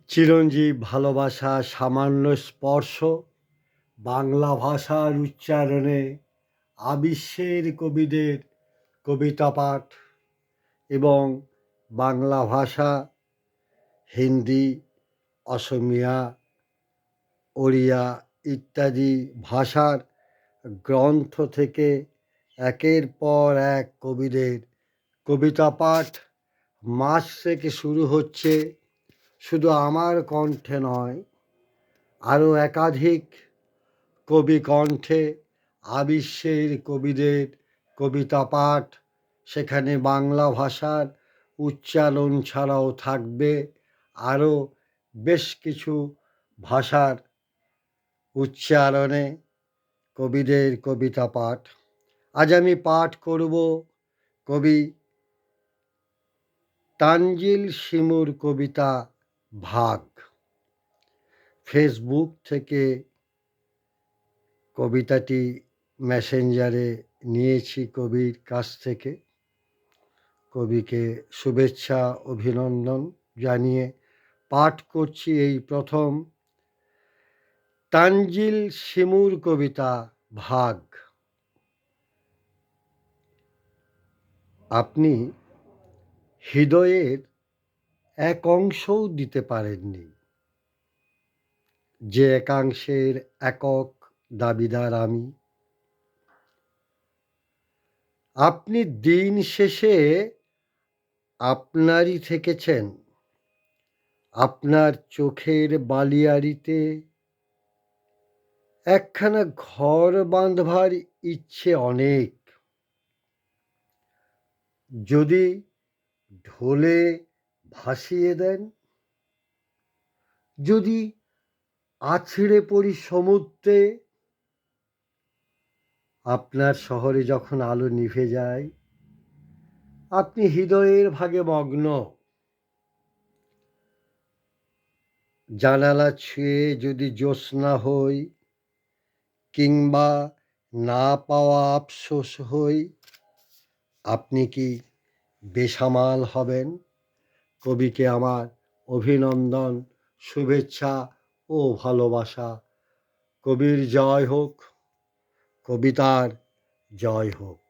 চিরঞ্জীব ভালোবাসা সামান্য স্পর্শ বাংলা ভাষার উচ্চারণে আবিশ্বের কবিদের কবিতা পাঠ এবং বাংলা ভাষা হিন্দি অসমিয়া ওড়িয়া ইত্যাদি ভাষার গ্রন্থ থেকে একের পর এক কবিদের কবিতা পাঠ মাস থেকে শুরু হচ্ছে। শুধু আমার কণ্ঠে নয়, আরও একাধিক কবি কণ্ঠে আবিশ্বের কবিদের কবিতা পাঠ। সেখানে বাংলা ভাষার উচ্চারণ ছাড়াও থাকবে আরও বেশ কিছু ভাষার উচ্চারণে কবিদের কবিতা পাঠ। আজ আমি পাঠ করব কবি তানজিল শিমুর কবিতা ভাগ। ফেসবুক থেকে কবিতাটি মেসেঞ্জারে নিয়েছি কবির কাছ থেকে। কবিকে শুভেচ্ছা অভিনন্দন জানিয়ে পাঠ করছি এই প্রথম তানজিল শিমুর কবিতা ভাগ। আপনি হৃদয়ের এক অংশও দিতে পারেননি, যে একাংশের একক দাবিদার আমি। আপনি দিন শেষে আপনারই থেকেছেন, আপনার চোখের বালিয়াড়িতে একখানা ঘর বাঁধবার ইচ্ছে অনেক। যদি ঢোলে ভাসিয়ে দেন, যদি আছড়ে পড়ি সমুদ্রে। আপনার শহরে যখন আলো নিভে যায়, আপনি হৃদয়ের ভাগে মগ্ন। জানালা ছুঁয়ে যদি জ্যোৎস্না হই, কিংবা না পাওয়া আফসোস হই, আপনি কি বেসামাল হবেন? কবিকে আমার অভিনন্দন, শুভেচ্ছা ও ভালোবাসা। কবির জয় হোক, কবিতার জয় হোক।